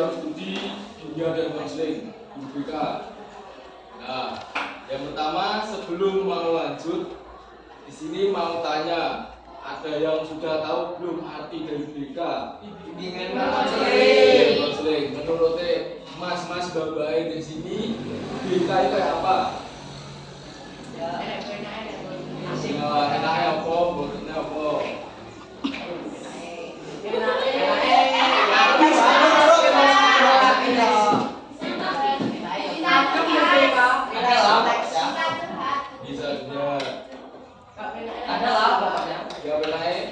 program studi dunia dan konseling UBK. Nah, yang pertama sebelum mau lanjut, di sini mau tanya, ada yang sudah tahu belum arti dari BK? Bimbingan konseling. Menurut mas babai di sini, BK itu apa? Enaknya apa? Buatnya apa? Bisa juga. Ada lah pokoknya. Gak benaik.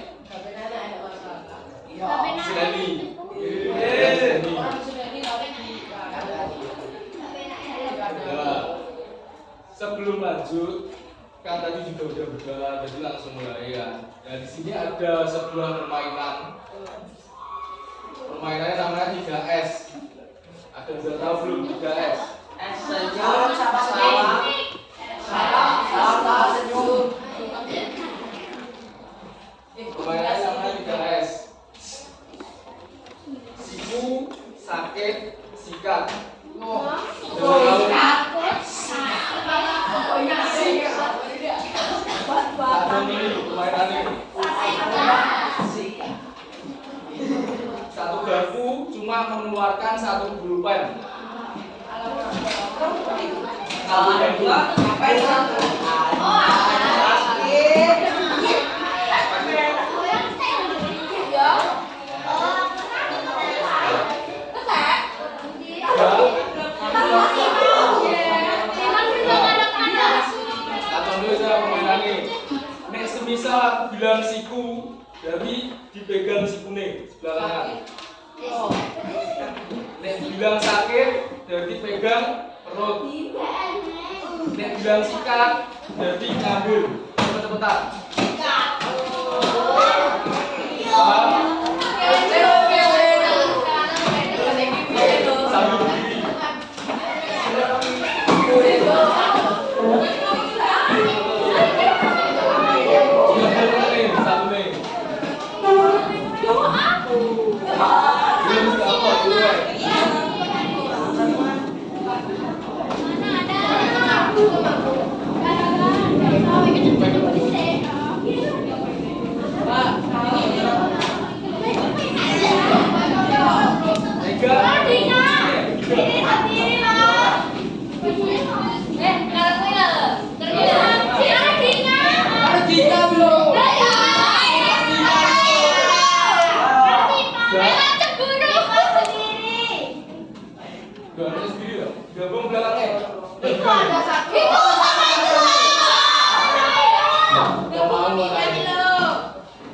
Sinani. Sebelum lanjut, kan tadi juga udah berdoa, jadi langsung mulai ya. Nah di sini ada sebuah permainan. Permainannya namanya 3S. Ada yang sudah tahu belum 3S? Senyum sama salam. Salam senyum. Permainannya namanya 3S. Siku, sakit, sikat. Satu garpu cuma mengeluarkan satu pulpen. Kalau ada dua, ngapain satu? Semisal bilang siku, jadi dipegang sikune sebelah kanan. Nek bilang sakit, jadi pegang perut. Nek bilang sikat, jadi ngambil. Cepet-cepetan. Sambil berdiri. Gabung belakangnya.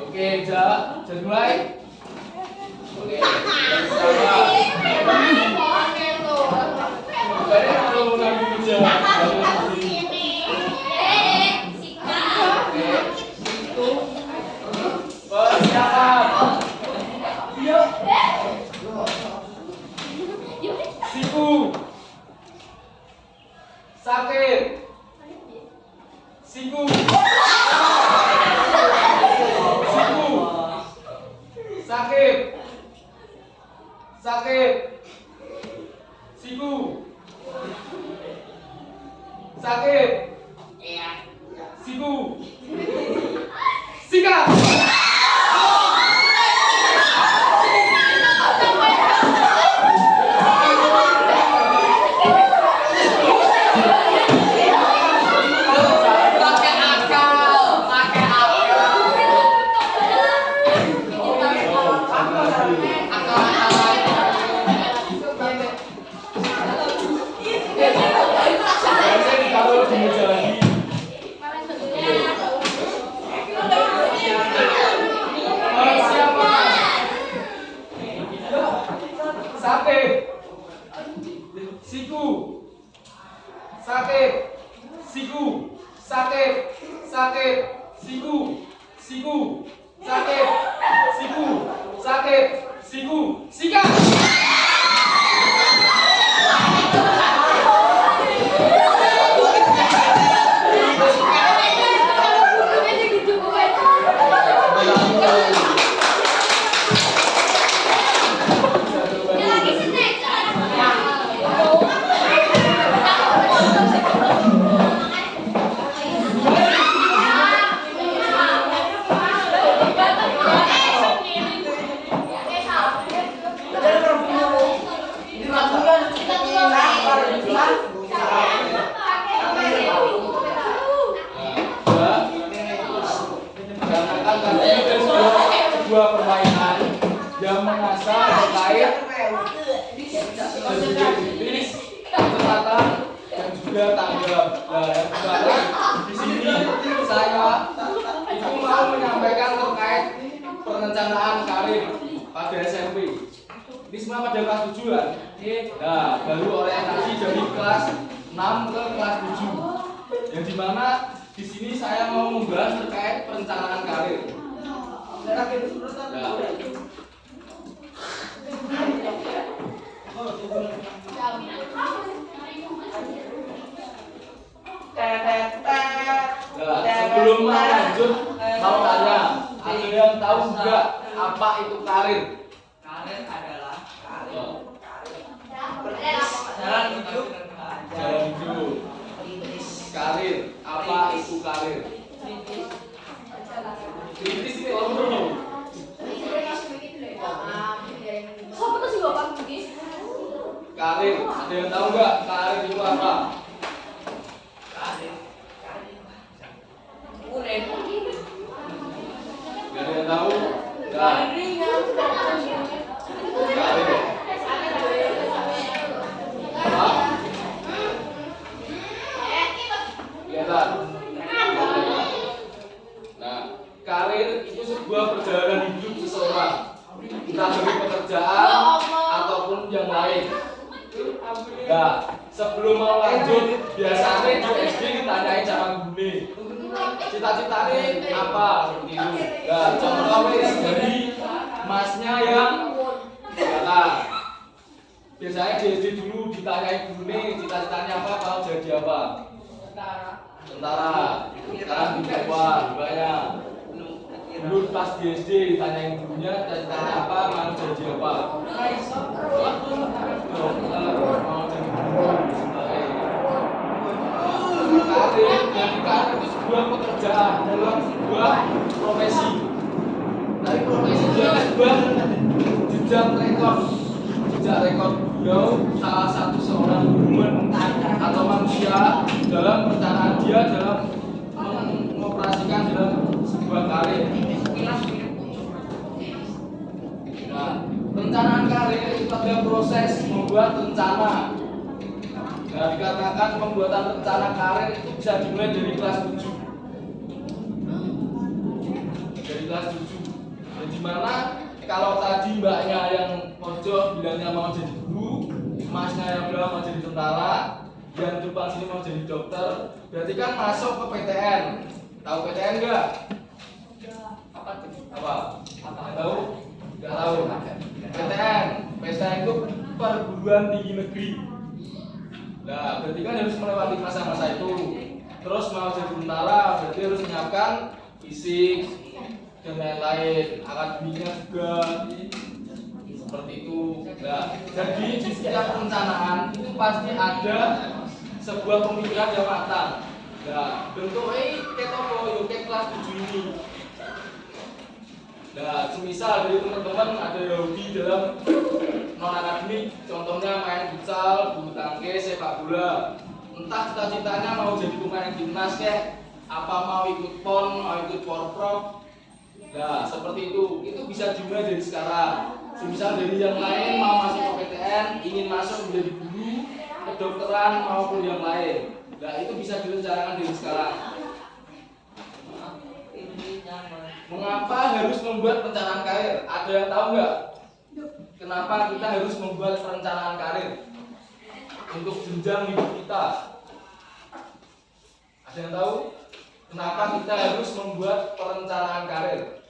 Oke, jadi mulai. Oke. Siku, sakit, siku, sakit, siku, sakit, siku, sikat. Sakit, siku, sakit, siku, sakit, sakit, siku, siku, sakit, siku, sakit, siku, sikat. kritis, kecepatan, dan juga tanggap. Nah, yang pertama di sini saya itu mau menyampaikan terkait perencanaan karir pada SMP. Ini semua pada kelas 7 kan? Nah, baru orientasi dari kelas 6 ke kelas 7. Yang dimana di sini saya mau membahas terkait perencanaan karir. Nah, sebelum lanjut mau tanya, ada yang tahu nggak apa itu karir? Karir adalah Jalan hidup. Karir, apa itu karir? Kritis itu apa bro? Siapa tuh sih bapak mungkin? Karir, ada yang tahu nggak karir itu apa? Ulen. Nggak ada yang tahu? Nggak. Karir. Apa? Kelihatan. Nah, karir itu sebuah perjalanan hidup seseorang, entah dari pekerjaan ataupun yang lain. Nah, sebelum mau lanjut, biasanya di SD ditanyain sama guru, cita-citanya apa? Seperti itu. Nah, contoh dari masnya yang belakang. Biasanya di SD dulu ditanyain guru, cita-citanya apa? Mau jadi apa? Tentara. Sekarang dijawab banyak. Dulu pas di SD ditanyain gurunya cita-citanya apa, mau jadi apa? Dokter, mau jadi guru. Karir, jadi karir itu sebuah pekerjaan dalam sebuah profesi. Dari profesi juga sebuah jejak rekor beliau salah satu seorang human atau manusia dalam perencanaan dia dalam mengoperasikan dalam sebuah karir. Nah, perencanaan karir itu adalah proses membuat rencana. Nah, dikatakan pembuatan rencana karir itu bisa dimulai dari kelas 7. Dari kelas 7. Dan dimana kalau tadi mbaknya yang pojok bilangnya mau jadi guru, masnya yang bilang mau jadi tentara, yang depan sini mau jadi dokter, berarti kan masuk ke PTN. Tahu PTN enggak? Apa tuh? Apa? Tahu? Enggak tahu. PTN itu perguruan tinggi negeri. Nah, berarti kan harus melewati masa-masa itu. Terus mau jadi tentara, berarti harus menyiapkan fisik dan lain-lain, akademiknya juga seperti itu. Nah, jadi di setiap perencanaan itu pasti ada sebuah pemikiran yang matang. Nah, bentuknya kayak kelas 7 ini. Nah, semisal dari teman-teman ada yang hobi dalam non akademik, contohnya main futsal, bulu tangkis, sepak bola. Entah cita-citanya mau jadi pemain timnas kayak apa, mau ikut PON, mau ikut Porprov. Nah, seperti itu bisa dimulai dari sekarang. Semisal dari yang lain mau masuk ke PTN, ingin masuk menjadi guru, kedokteran maupun yang lain. Nah, itu bisa direncanakan dari sekarang. Mengapa harus membuat perencanaan karir? Ada yang tahu nggak? Kenapa kita harus membuat perencanaan karir untuk jenjang hidup kita? Ada yang tahu? Kenapa kita harus membuat perencanaan karir?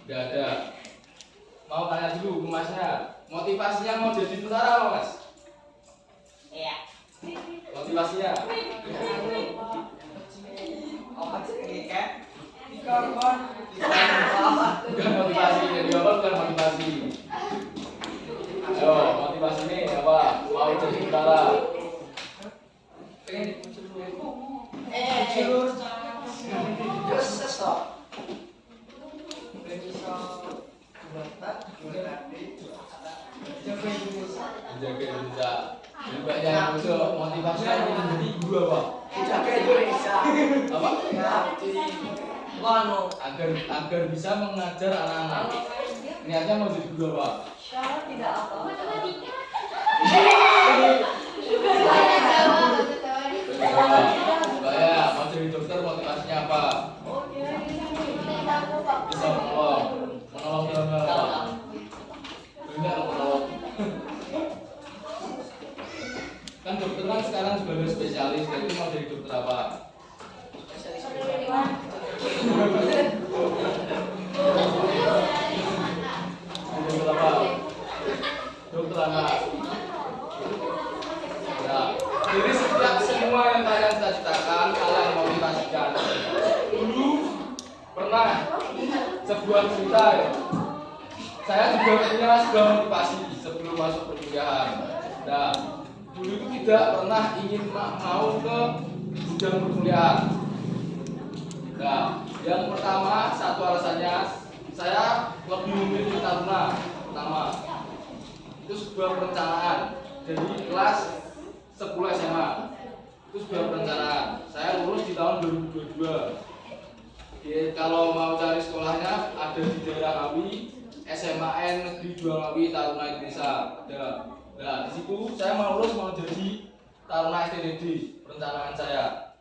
Nggak ada. Mau tanya dulu ke masnya. Motivasinya mau jadi tentara apa, Mas? Iya. Motivasinya? Bukan motivasi, jadi apa? Bukan motivasi. Ayo, motivasi ini apa? Mau jadi tentara? Menjaga Indonesia. Jadi banyak yang muncul motivasinya ingin menjadi guru apa? Jaga Indonesia. Apa? Agar bisa mengajar anak-anak. Niatnya mau jadi guru apa? Syarat tidak apa. Mbak ya, mau jadi dokter motivasinya apa? Bisa menolong dalam hal apa? Banyak menolong. Kan dokter kan sekarang juga ada spesialis, jadi mau jadi dokter apa? Dokter apa? Dokter anak. Nah, jadi setiap semua yang kalian cita-citakan, kalian motivasikan. Dulu pernah sebuah cerita ya. Saya juga punya sebuah motivasi sebelum masuk perkuliahan. Nah, dulu itu tidak pernah ingin mau ke jenjang perkuliahan. Nah, yang pertama satu alasannya saya lebih memilih taruna pertama. Itu sebuah perencanaan dari kelas 10 SMA. Itu sebuah perencanaan. Saya lulus di tahun 2022. Jadi, kalau mau cari sekolahnya ada di daerah Ngawi, SMAN Negeri 2 Ngawi Taruna Indonesia ada. Nah, di situ saya mau lulus mau jadi Taruna STDD perencanaan saya.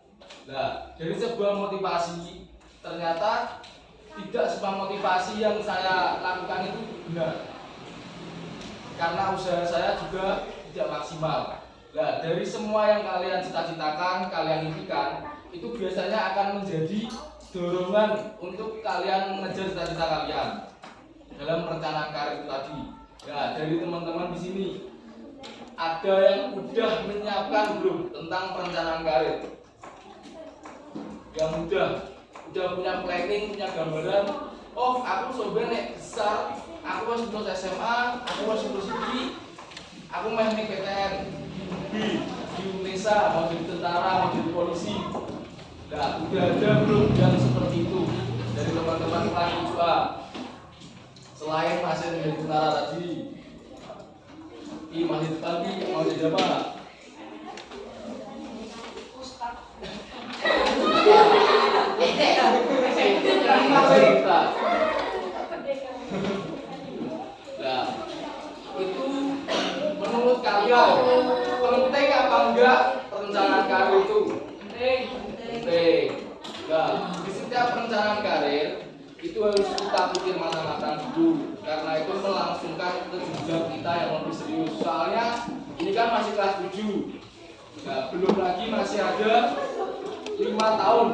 Nah, dari sebuah motivasi ternyata tidak semua motivasi yang saya lakukan itu benar. Karena usaha saya juga tidak maksimal. Nah, dari semua yang kalian cita-citakan, kalian impikan, itu biasanya akan menjadi dorongan untuk kalian mengejar cita-cita kalian dalam perencanaan karir itu tadi. Nah, dari teman-teman di sini ada yang udah menyiapkan belum tentang perencanaan karir? Yang udah punya planning, punya gambaran. Oh, aku sebenarnya besar, aku harus lulus SMA, aku harus lulus ini, aku main di PTN di Indonesia, mau jadi tentara, mau jadi polisi. Nah, udah ada belum yang seperti itu dari teman-teman kelas 7A? Selain masih menjadi tentara tadi, masih tadi mau jadi apa? Nah, itu menurut kalian penting apa enggak perencanaan karir itu? Penting. Nah, di setiap perencanaan karir itu harus kita pikir matang-matang dulu, karena itu melangsungkan ke jenjang kita yang lebih serius. Soalnya ini kan masih kelas 7. Nah, belum lagi masih ada 5 tahun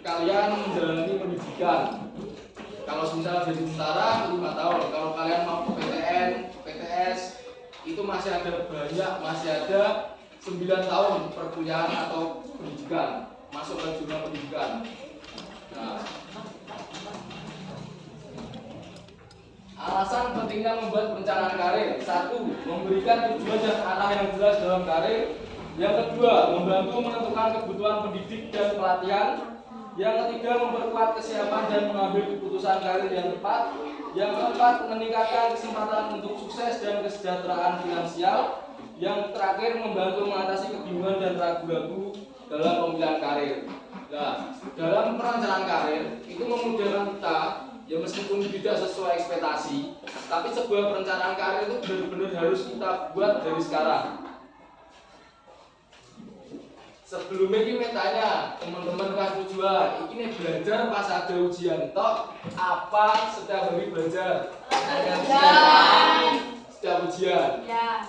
kalian menjalani pendidikan. Kalau misalnya jadi tentara 5 tahun, kalau kalian mau ke PTN, PTS itu masih ada banyak, masih ada 9 tahun perkuliahan atau pendidikan, masuk ke dunia pendidikan. Nah, alasan pentingnya membuat perencanaan karir: 1. Memberikan tujuan dan arah yang jelas dalam karir. Yang kedua, membantu menentukan kebutuhan pendidik dan pelatihan. Yang ketiga, memperkuat kesiapan dan mengambil keputusan karir yang tepat. Yang keempat, meningkatkan kesempatan untuk sukses dan kesejahteraan finansial. Yang terakhir, membantu mengatasi kebingungan dan ragu-ragu dalam pemilihan karir. Nah, dalam perencanaan karir itu memudahkan kita, ya meskipun tidak sesuai ekspektasi, tapi sebuah perencanaan karir itu benar-benar harus kita buat dari sekarang. Sebelumnya ini tanya teman-teman kelas 7A, ini belajar pas ada ujian tok apa setiap hari belajar? Setiap ujian. Ya.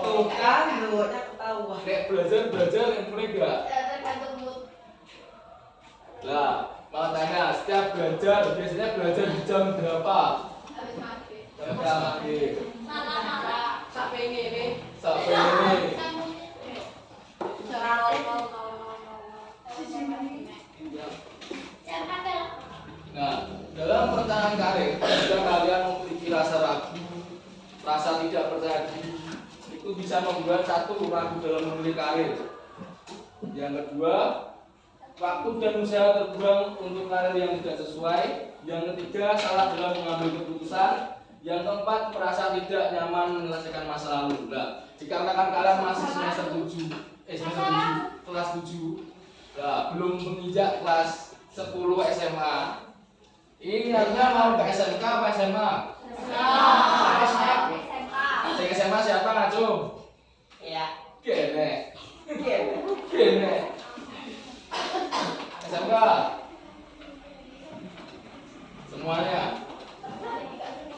Tuh kan, dulunya ketahuan. Nek belajar yang boleh enggak? Lah, mau tanya, setiap belajar biasanya belajar di jam berapa? Jam maghrib. Sampai ini. Sampai ini. Nah, dalam perencanaan karir, jika kalian memiliki rasa ragu, rasa tidak percaya diri, itu bisa membuat 1. Ragu dalam memilih karir. Yang kedua, waktu dan usaha terbuang untuk karir yang tidak sesuai. Yang ketiga, salah dalam mengambil keputusan. Yang keempat, merasa tidak nyaman menyelesaikan masa lalu. Nah, dikarenakan kalian masih semester 7, kelas 7, nah, belum menginjak kelas 10 SMA. Ini niatnya mau ke SMK apa SMA? Sing SMA siapa ngacung? Iya. Gene. Gini. Gene. SMK. Semuanya.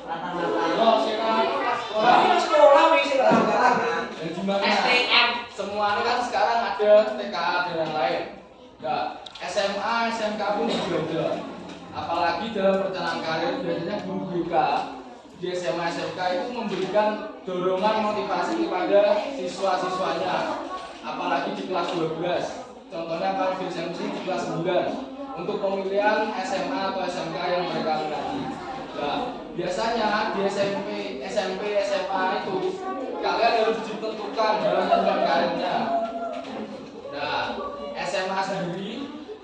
Rata-rata. Oh, sekarang sekolah. Ini sekolah wis sing rata-rata. Dan di mana? STM. Semuanya kan sekarang ada TKA dan lain-lain. Nah, SMA, SMK pun juga ada. Apalagi dalam perencanaan karir biasanya guru BK di SMA, SMK itu memberikan dorongan motivasi kepada siswa-siswanya. Apalagi di kelas 12. Contohnya kalau di SMP di kelas 9 untuk pemilihan SMA atau SMK yang mereka minati. Nah, biasanya di SMP, SMA itu kalian harus ditentukan dalam jenjang karirnya. Nah, SMA sendiri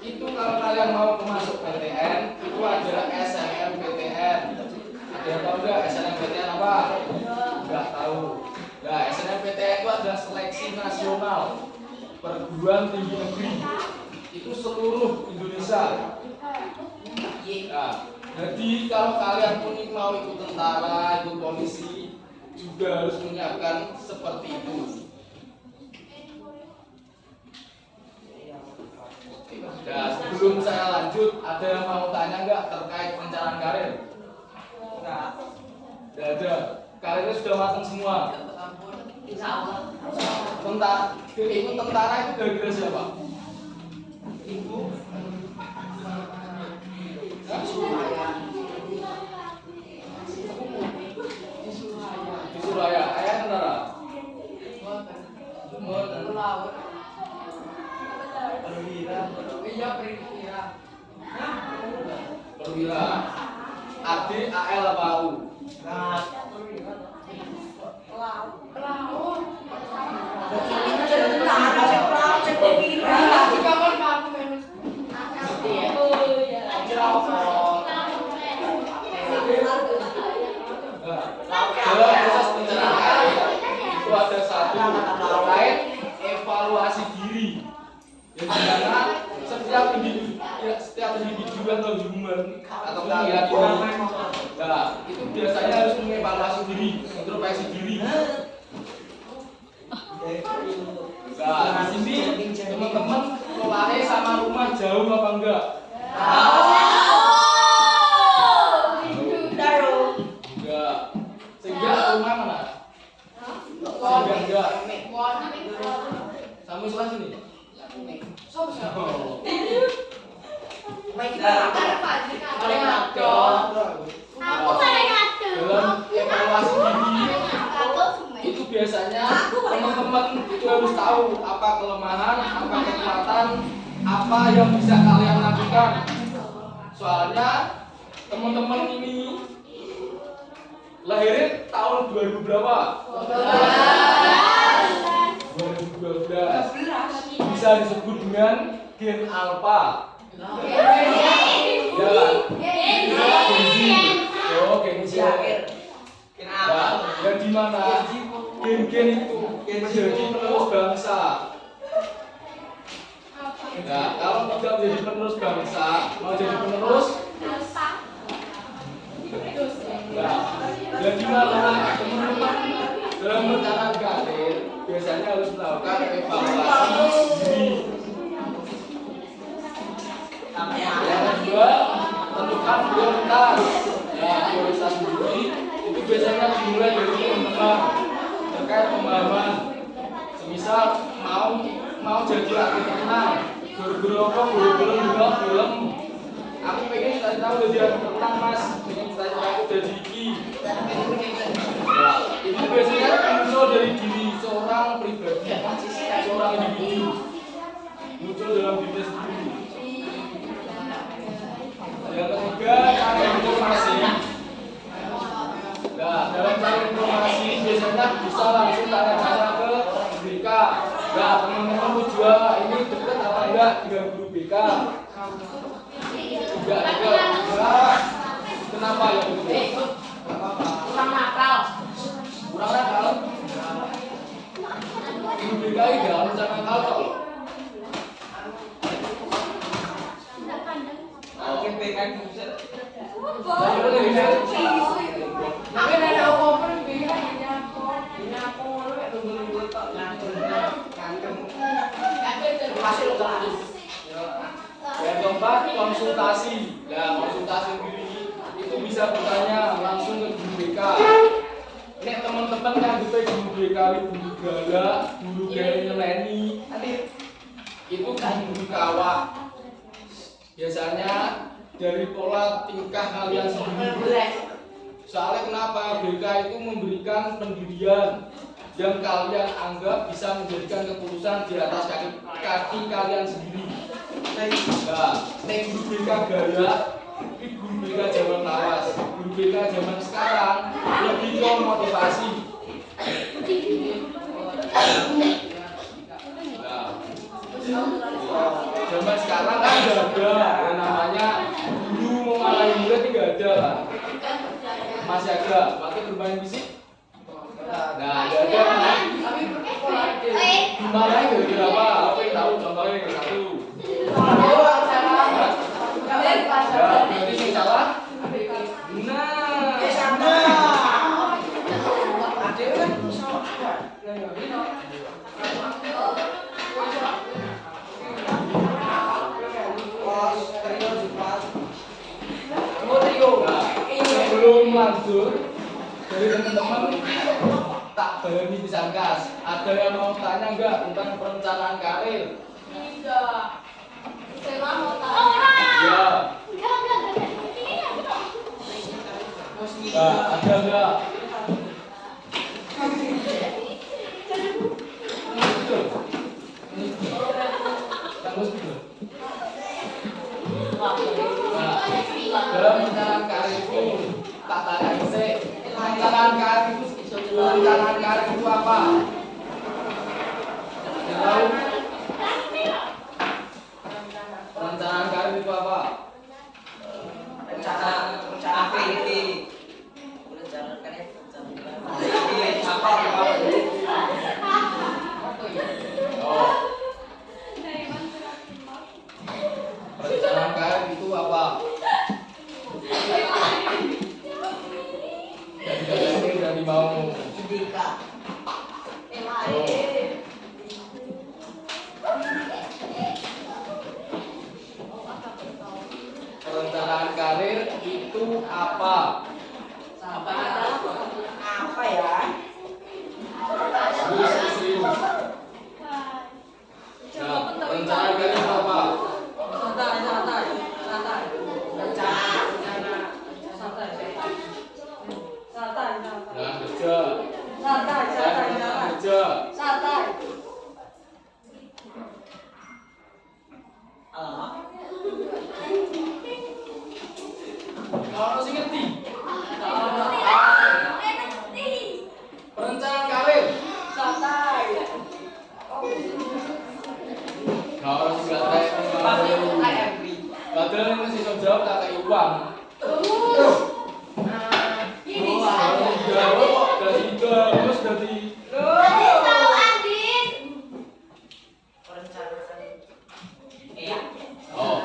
itu kalau kalian mau masuk PTN itu ada SNMPTN. Ada yang tahu nggak SNMPTN apa? Nggak tahu. Nah, SNMPTN itu adalah seleksi nasional perguruan tinggi negeri. Itu seluruh Indonesia. Nah, jadi kalau kalian pun mau ikut tentara, ikut polisi, juga harus menyiapkan seperti itu. Nah, sebelum saya lanjut, ada yang mau tanya nggak terkait perencanaan karir? Enggak. Nggak ada. Karirnya sudah matang semua. Insya Allah. Tentara itu kira-kira siapa? Ibu. Hah? Di Surabaya. Ayah tentara. Pelaut. Perwira. Iya, perwira. Perwira. AD, AL apa U? Nah, Pelaut. Pelaut. jadi tentara sing pelaut sing perwira. Juga kan kamu memang. Oh iya. Dalam proses perencanaan karir itu ada satu terkait evaluasi diri. Yang dimana setiap individu atau human atau kalian itu, nah itu biasanya harus mengevaluasi diri, introspeksi diri. Nah, di sini teman-teman polanya sama rumah jauh apa enggak? Enggak. Sehingga rumah mana? Sehingga enggak. Sama sebelah sini. Oh. Dalam evaluasi diri itu biasanya teman-teman itu harus tahu apa kelemahan, apa kekuatan, apa yang bisa kalian lakukan. Soalnya teman-teman ini lahirnya tahun 2000 berapa? 2012. Bisa disebut dengan gen alpha. Ya kan? Gen Z. Oh, gen Z. Nah, dan di mana gen-gen itu menjadi penerus bangsa. Nah, kalau tidak menjadi penerus bangsa, mau jadi penerus. Nah, dan di mana teman-teman dalam perencanaan karir biasanya harus melakukan evaluasi diri. Yang kedua, tentukan prioritas. Nah, prioritas sendiri itu biasanya dimulai dari teman-teman terkait pemahaman. Semisal mau jadi atlet renang, guru-guru apa, guru-guru film. Aku pengen cari tahu jadi atlet renang, Mas. Pengen cari tahu jadi iki. Nah, itu biasanya muncul dari diri seorang pribadi, seorang individu, muncul dalam diri sendiri. Yang ketiga, cari informasi. Nah, dalam cari informasi biasanya bisa langsung tanya-tanya ke BK. Nah, teman-teman tujuan ini dekat apa enggak dengan guru BK? Enggak dekat. Nah, kenapa ya begitu? Kurang nakal. Kurang nakal. Guru BK ini enggak harus nakal kok. Tapi nek aku open bingung nyapo. Nyapo ngono nek tunggu-tunggu tok ngandung. Hasil kelas. Yang keempat, konsultasi. Nah, konsultasi sendiri itu bisa bertanya langsung ke guru BK. Nek teman-teman kan gitu guru BK, guru galak, guru gaya nyeleni, itu guru kawah. Biasanya dari pola tingkah kalian sendiri. Soalnya kenapa? BK itu memberikan pendirian yang kalian anggap bisa menjadikan keputusan di atas kaki kalian sendiri. Nah, guru BK gaya, ini guru BK zaman lawas, guru BK zaman sekarang lebih ke motivasi. Nah, zaman sekarang kan nggak ada yang namanya guru memarahi murid, nggak ada. Masih ada, pakai bermain fisik. Nah, nggak ada. Tapi berpola aja. Gimana itu berapa? Apa yang tahu contohnya satu? Ya, berarti yang salah. Nah, sebelum lanjut dari teman-teman tak berani disangkas. Ada yang mau tanya enggak tentang perencanaan karir? Tidak. Saya mau tanya. Ya. Nah, ada enggak? Dalam perencanaan karir itu tak tanya sih. Perencanaan karir itu apa? Yang tahu? Perencanaan karir itu apa? Rencana apa ini? Rencana karir apa? Oh. Perencanaan karir itu apa? Dari mau perencanaan karir itu apa? Apa ya? Serius. Nah, perencanaan karir itu apa? Nah, kerja. Kerja. Kalau sih ngerti. Perencanaan karir. Kalau sih santai. Padahal ini masih jawab tak kayak uang. Jawab dari terus dari. Oh.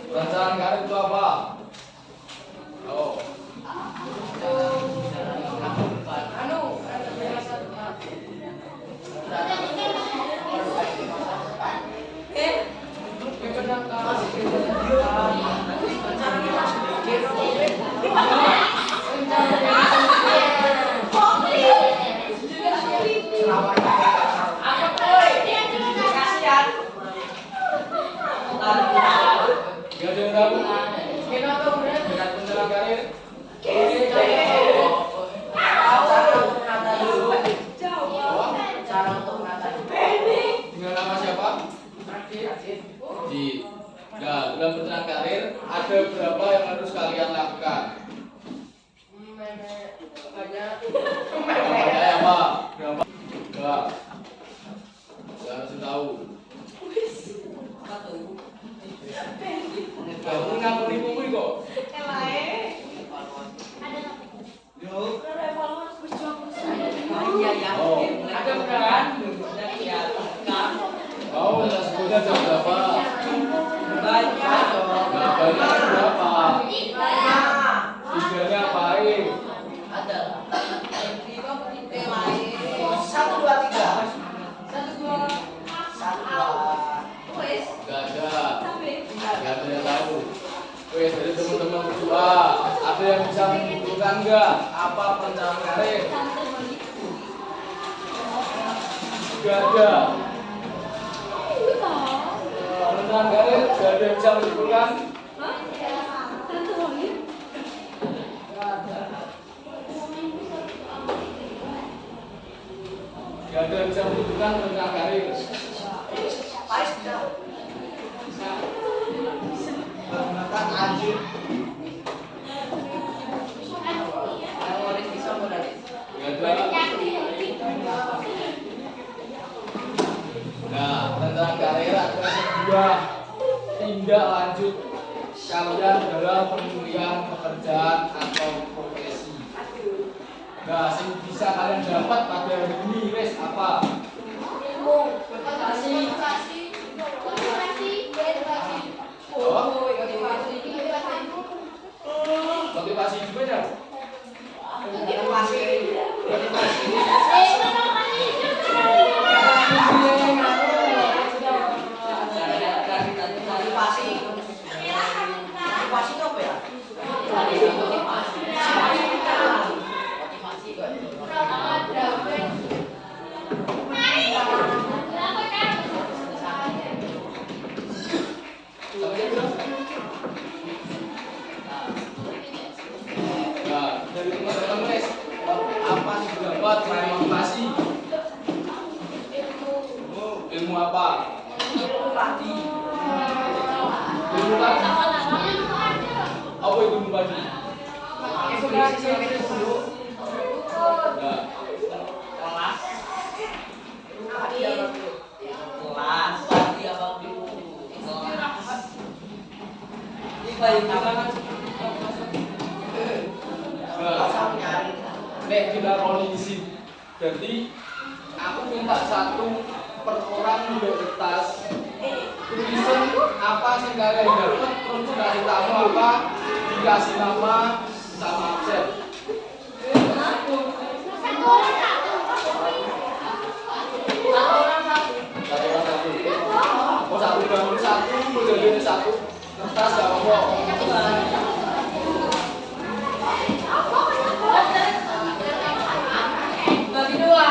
Perencanaan karir itu apa? Oh. Gak ada yang tahu? Perencanaan karir. Dengan nama siapa? Di. Nah, dalam perencanaan karir ada berapa yang harus kalian lakukan? Banyak apa? Berapa? Enggak. Gak harus tahu. Kamu ngapun ibumu kok? Iya ya. Oh. Ada beneran? Kamu tersebutnya jam berapa? Banyak. Nah, banyak berapa? Nah, Tiganya apain? Ada. satu dua tiga. Satu dua. Satu dua. Gak ada yang tahu. Wes dari teman-teman berdua, ada yang bisa menyimpulkan nggak apa perencanaan karir? Gak ada. Perencanaan karir gak ada yang bisa menyimpulkan. Gak ada yang bisa menentukan tentang karir. Paris bisa. Menggunakan anjir. Gak ada. Nah, tentang karir ada sebuah tindak lanjut kalian dalam pemilihan pekerjaan atau profesi. Nah, yang bisa kalian dapat pada hari ini, wes apa? Motivasi juga ya? Motivasi itu apa ya? Nah, dari teman-teman wes apa sih dapat motivasi? Ilmu apa? Ilmu padi. Apa itu ilmu padi? Nah, nek kita kondisi, jadi aku minta satu per orang di kertas tulisan apa sih kalian dapat, terus kasih tamu apa, dikasih nama sama absen. Satu orang satu. Oh satu bangun satu, jadi satu kertas gak apa-apa. Bagi dua.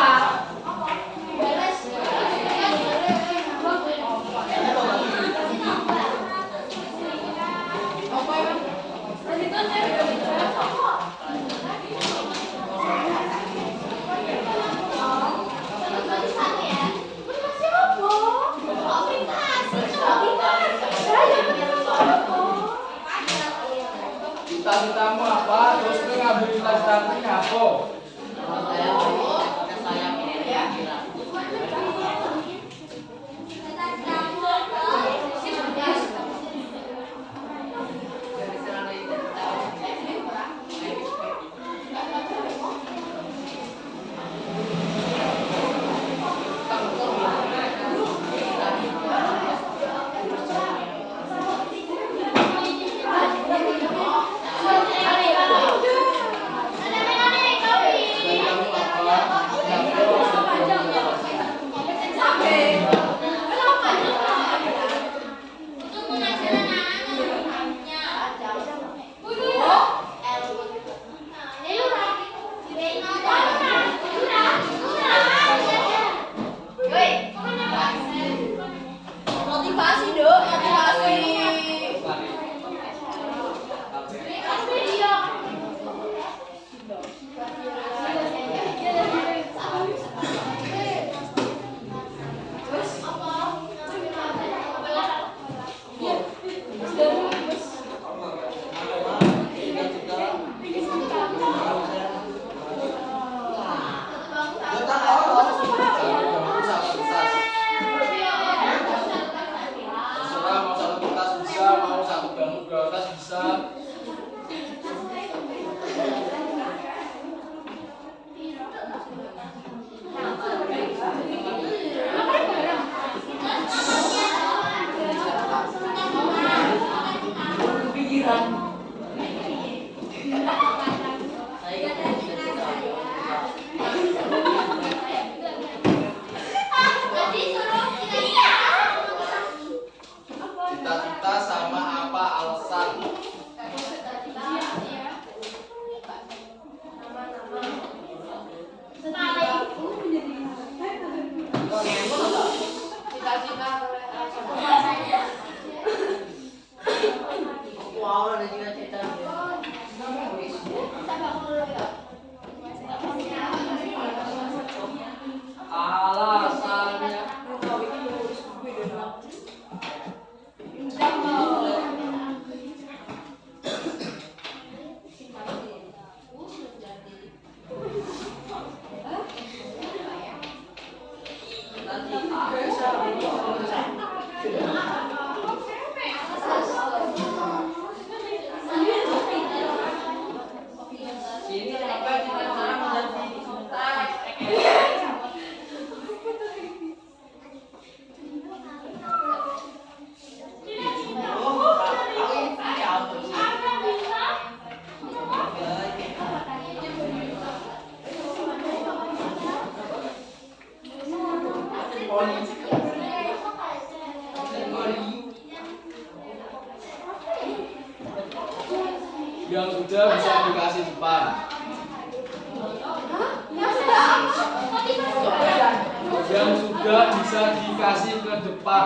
Yang sudah bisa dikasih depan. Yang sudah bisa dikasih ke depan.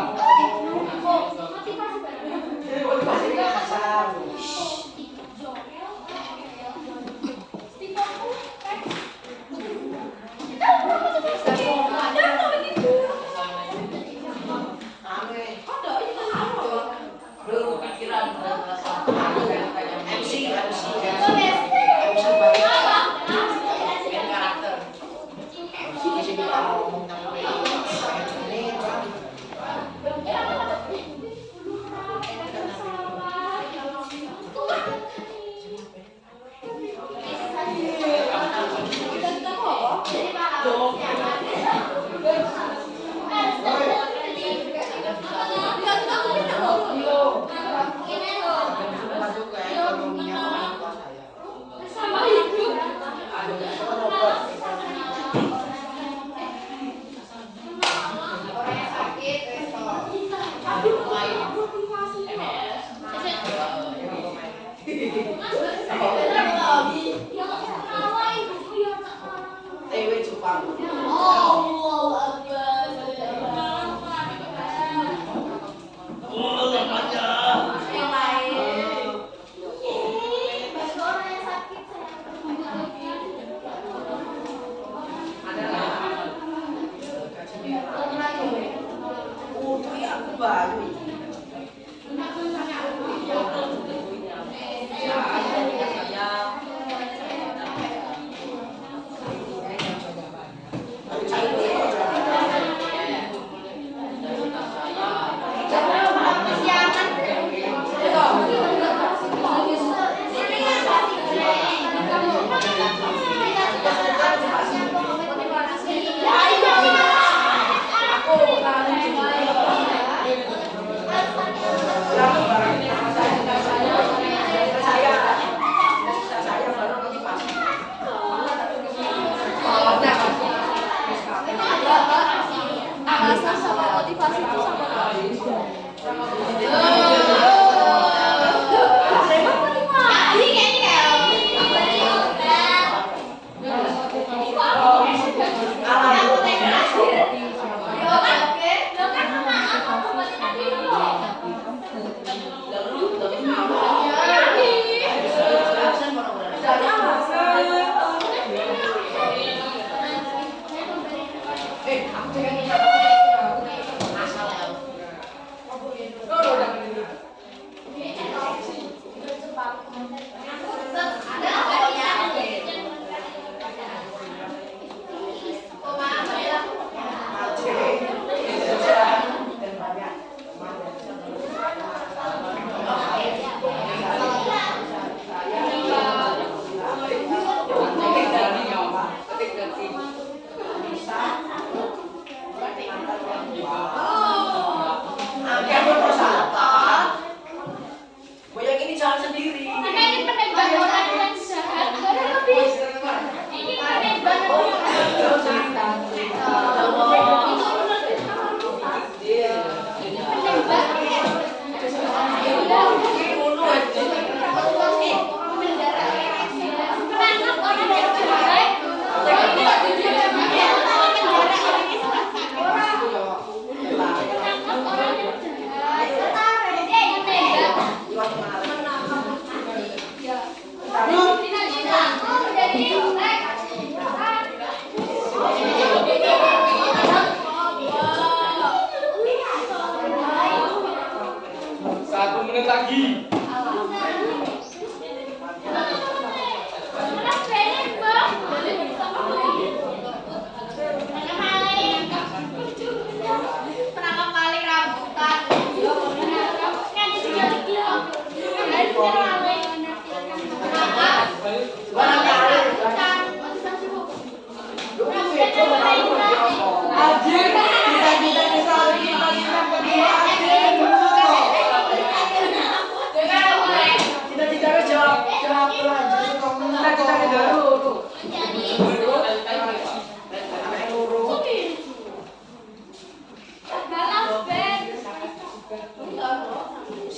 Alasan sama motivasi itu sama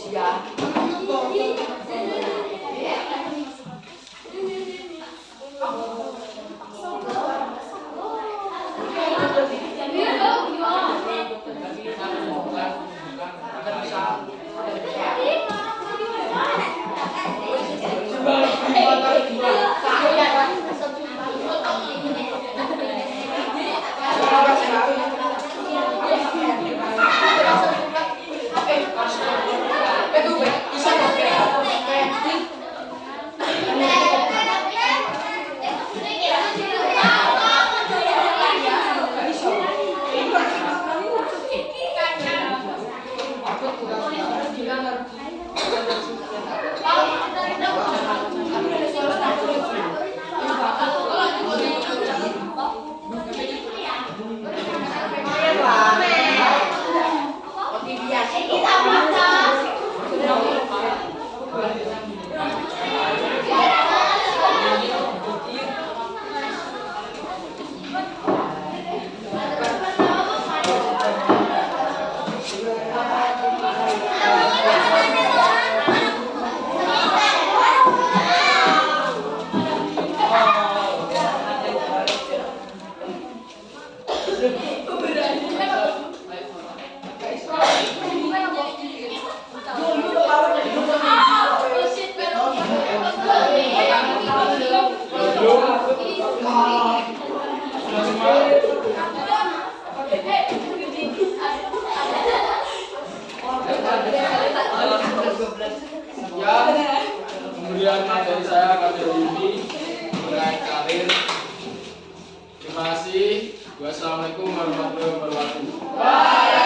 usia. Kemudian dari saya Kadir ini terkait karir. Terima kasih. Wassalamualaikum warahmatullahi wabarakatuh.